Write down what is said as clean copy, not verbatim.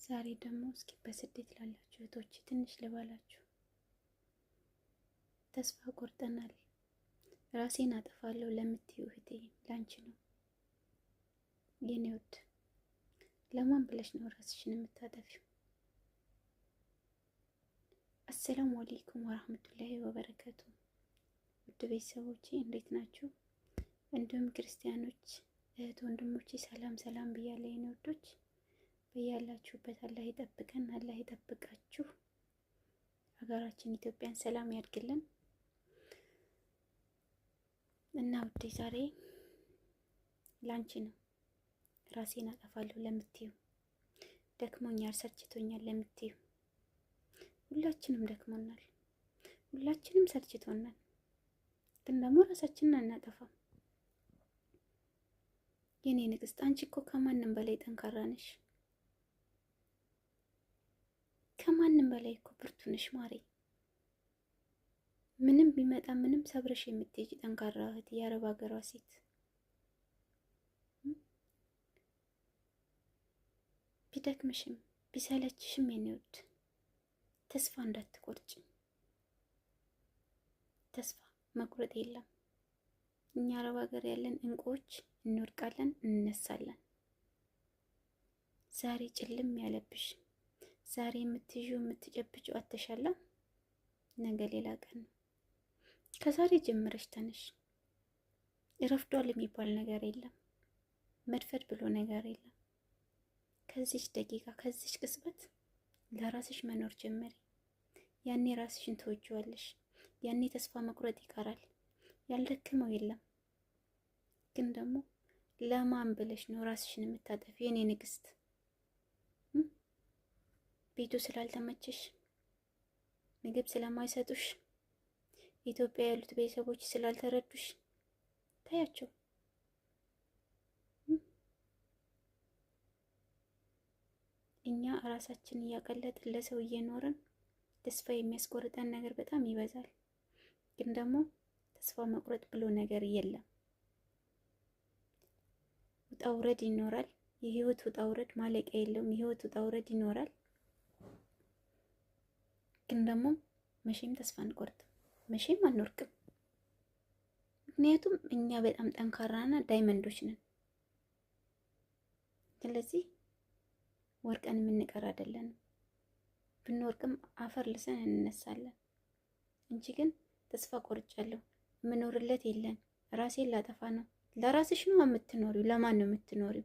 ዛሬ ደግሞ እስኪ በስደት ላላችሁ እህቶች ትንሽ ልባላችሁ። ተስፋ ቆርጠናል፣ ራሴን አጠፋለሁ ለምትዩ እህቴ ላንቺ ነው የኔ ውድ። ለማን ብለሽ ነው ራስሽን የምታጠፊው? አሰላሙ አለይኩም ወራህመቱላሂ ወበረከቱ። ውድ ቤተሰቦቼ እንዴት ናችሁ? እንዲሁም ክርስቲያኖች እህት ወንድሞቼ ሰላም ሰላም ብያለሁ የኔ ውዶች። በያላችሁበት አላህ ይጠብቀን፣ አላህ ይጠብቃችሁ። ሀገራችን ኢትዮጵያን ሰላም ያድርግልን እና ውዴ ዛሬ ላንቺ ነው ራሴን አጠፋለሁ ለምትዩ፣ ደክሞኛል ሰልችቶኛል ለምትዩ፣ ሁላችንም ደክሞናል፣ ሁላችንም ሰልችቶናል፣ ግን ደግሞ ራሳችንን አናጠፋም። የኔ ንግስት አንቺ እኮ ከማንም በላይ ጠንካራ ነሽ። ከማንም በላይ እኮ ብርቱ ነሽ ማሬ። ምንም ቢመጣ ምንም ሰብረሽ የምትሄጂ ጠንካራ እህት፣ የአረብ ሀገሯ ሴት። ቢደክምሽም ቢሰለችሽም የኔ ውድ ተስፋ እንዳትቆርጭ። ተስፋ መቁረጥ የለም። እኛ አረብ ሀገር ያለን እንቁዎች እንወድቃለን፣ እንነሳለን። ዛሬ ጭልም ያለብሽ፣ ዛሬ የምትይዥው የምትጨብጪው አተሻላ፣ ነገ ሌላ ቀን ነው። ከዛሬ ጀምረሽ ተነሽ። ረፍዷል የሚባል ነገር የለም። መድፈድ ብሎ ነገር የለም። ከዚች ደቂቃ ከዚች ቅጽበት ለራስሽ መኖር ጀመሪ። ያኔ ራስሽን ትወጂዋለሽ። ያኔ ተስፋ መቁረጥ ይቀራል። ያልደከመው የለም። ግን ደግሞ ለማን ብለሽ ነው ራስሽን የምታጠፊ የኔ ንግስት? ቤቱ ስላልተመቸሽ፣ ምግብ ስለማይሰጡሽ፣ ኢትዮጵያ ያሉት ቤተሰቦች ስላልተረዱሽ ታያቸው። እኛ ራሳችንን እያቀለጥን ለሰው እየኖርን ተስፋ የሚያስቆርጠን ነገር በጣም ይበዛል። ግን ደግሞ ተስፋ መቁረጥ ብሎ ነገር የለም። ውጣ ውረድ ይኖራል። የህይወት ውጣ ውረድ ማለቂያ የለውም። የህይወት ውጣ ውረድ ይኖራል። ግን ደግሞ መቼም ተስፋ አንቆርጥም፣ መቼም አንወርቅም። ምክንያቱም እኛ በጣም ጠንካራና ዳይመንዶች ነን። ስለዚህ ወርቀን የምንቀር አይደለንም። ብንወርቅም አፈር ልሰን እንነሳለን እንጂ ግን ተስፋ ቆርጫለሁ የምኖርለት የለን፣ ራሴን ላጠፋ ነው። ለራስሽ ነው የምትኖሪው። ለማን ነው የምትኖሪው?